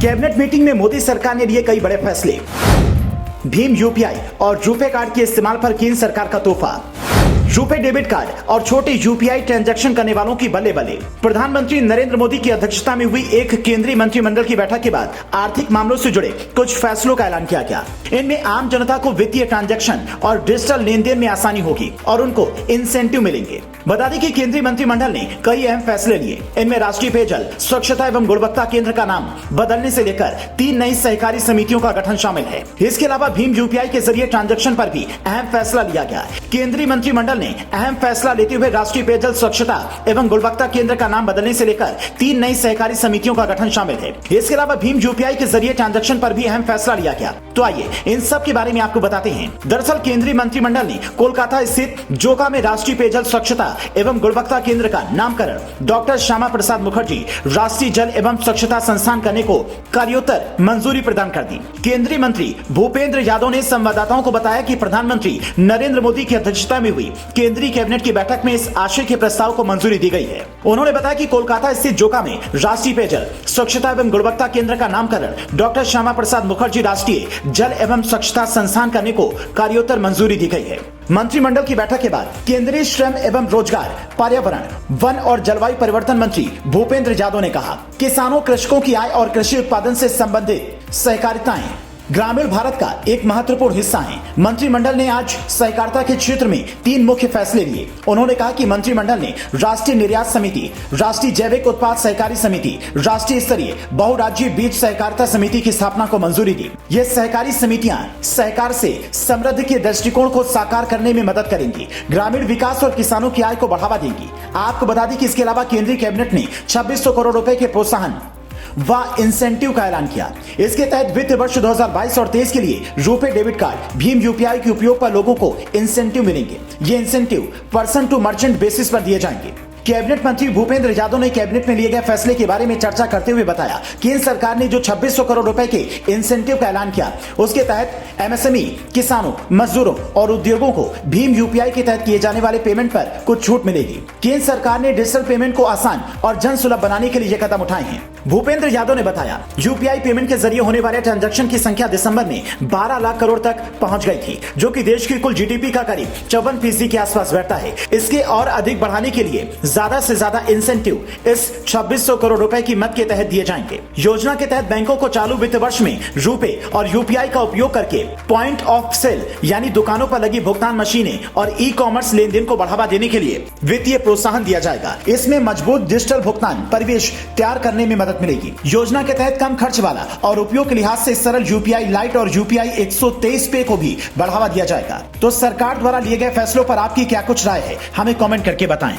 Cabinet meeting में मोदी सरकार ने लिए कई बड़े फैसले। भीम यूपीआई और रुपे कार्ड के इस्तेमाल पर केंद्र सरकार का तोहफा। रुपे डेबिट कार्ड और छोटे यूपीआई ट्रांजैक्शन करने वालों की बल्ले बल्ले। प्रधानमंत्री नरेंद्र मोदी की अध्यक्षता में हुई एक केंद्रीय मंत्रिमंडल की बैठक के बाद आर्थिक मामलों से जुड़े कुछ फैसलों का ऐलान किया गया। इनमें आम जनता को वित्तीय ट्रांजैक्शन और डिजिटल लेन देन में आसानी होगी और उनको इंसेंटिव मिलेंगे। बता दें कि केंद्रीय मंत्रिमंडल ने कई अहम फैसले लिए। इनमें राष्ट्रीय पेयजल स्वच्छता एवं गुणवत्ता केंद्र का नाम बदलने से लेकर 3 नई सहकारी समितियों का गठन शामिल है। इसके अलावा भीम यूपीआई के जरिए ट्रांजैक्शन पर भी अहम फैसला लिया गया। केंद्रीय मंत्रिमंडल ने अहम फैसला लेते हुए राष्ट्रीय पेयजल स्वच्छता एवं गुणवत्ता केंद्र का नाम बदलने से लेकर 3 नई सहकारी समितियों का गठन शामिल है। इसके अलावा भीम यूपीआई के जरिए ट्रांजैक्शन पर भी अहम फैसला लिया गया। तो आइए इन सब के बारे में आपको बताते हैं। दरअसल केंद्रीय मंत्रिमंडल ने कोलकाता स्थित जोका में राष्ट्रीय पेयजल स्वच्छता एवं गुणवत्ता केंद्र का नामकरण डॉक्टर श्यामा प्रसाद मुखर्जी राष्ट्रीय जल एवं स्वच्छता संस्थान करने को कार्योत्तर मंजूरी प्रदान कर दी। केंद्रीय मंत्री भूपेंद्र यादव ने संवाददाताओं को बताया कि प्रधानमंत्री नरेंद्र मोदी की अध्यक्षता में हुई केंद्रीय कैबिनेट की बैठक में इस आशय के प्रस्ताव को मंजूरी दी गई है। उन्होंने बताया कि कोलकाता स्थित जोका में राष्ट्रीय पेयजल स्वच्छता एवं गुणवत्ता केंद्र का नामकरण डॉक्टर श्यामा प्रसाद मुखर्जी राष्ट्रीय जल एवं स्वच्छता संस्थान करने को कार्योत्तर मंजूरी दी गई है। मंत्रिमंडल की बैठक के बाद केंद्रीय श्रम एवं रोजगार, पर्यावरण, वन और जलवायु परिवर्तन मंत्री भूपेंद्र यादव ने कहा, किसानों, कृषकों की आय और कृषि उत्पादन से संबंधित सहकारिताएं ग्रामीण भारत का एक महत्वपूर्ण हिस्सा है। मंत्रिमंडल ने आज सहकारिता के क्षेत्र में 3 मुख्य फैसले लिए। उन्होंने कहा कि मंत्रिमंडल ने राष्ट्रीय निर्यात समिति, राष्ट्रीय जैविक उत्पाद सहकारी समिति, राष्ट्रीय स्तरीय बहुराज्यीय बीज सहकारिता समिति की स्थापना को मंजूरी दी। ये सहकारी समितियां सहकार से समृद्धि के दृष्टिकोण को साकार करने में मदद करेंगी, ग्रामीण विकास और किसानों की आय को बढ़ावा देंगी। आपको बता दें कि इसके अलावा केंद्रीय कैबिनेट ने 2600 करोड़ रुपए के प्रोत्साहन व इंसेंटिव का ऐलान किया। इसके तहत वित्त वर्ष 2022 और 23 के लिए रुपे डेबिट कार्ड, भीम यूपीआई के उपयोग पर लोगों को इंसेंटिव मिलेंगे। ये incentive person to merchant basis पर दिए जाएंगे। कैबिनेट मंत्री भूपेंद्र यादव ने कैबिनेट में लिए गए फैसले के बारे में चर्चा करते हुए बताया, केंद्र सरकार ने जो 2600 करोड़ रुपए के इंसेंटिव का ऐलान किया, उसके तहत एमएसएमई, किसानों, मजदूरों और उद्योगों को भीम यूपीआई के तहत किए जाने वाले पेमेंट पर कुछ छूट मिलेगी। केंद्र सरकार ने डिजिटल पेमेंट को आसान और जन सुलभ बनाने के लिए ये कदम उठाए हैं। भूपेंद्र यादव ने बताया, यूपीआई पेमेंट के जरिए होने वाले ट्रांजैक्शन की संख्या दिसंबर में 12 लाख करोड़ तक पहुंच गई थी, जो कि देश की कुल जीडीपी का करीब 54% के आसपास बैठता है। इसके और अधिक बढ़ाने के लिए ज्यादा से ज्यादा इंसेंटिव इस 2600 करोड़ रुपए की मद के तहत दिए जाएंगे। योजना के तहत बैंकों को चालू वित्त वर्ष में रुपे और यूपीआई का उपयोग करके पॉइंट ऑफ सेल यानी दुकानों पर लगी भुगतान मशीनें और ई कॉमर्स लेन देन को बढ़ावा देने के लिए वित्तीय प्रोत्साहन दिया जाएगा। इसमें मजबूत डिजिटल भुगतान परिवेश तैयार करने में मदद मिलेगी। योजना के तहत कम खर्च वाला और उपयोग के लिहाज से सरल यूपीआई लाइट और यूपीआई 123 पे को भी बढ़ावा दिया जाएगा। तो सरकार द्वारा लिए गए फैसलों पर आपकी क्या कुछ राय है, हमें कमेंट करके बताएं।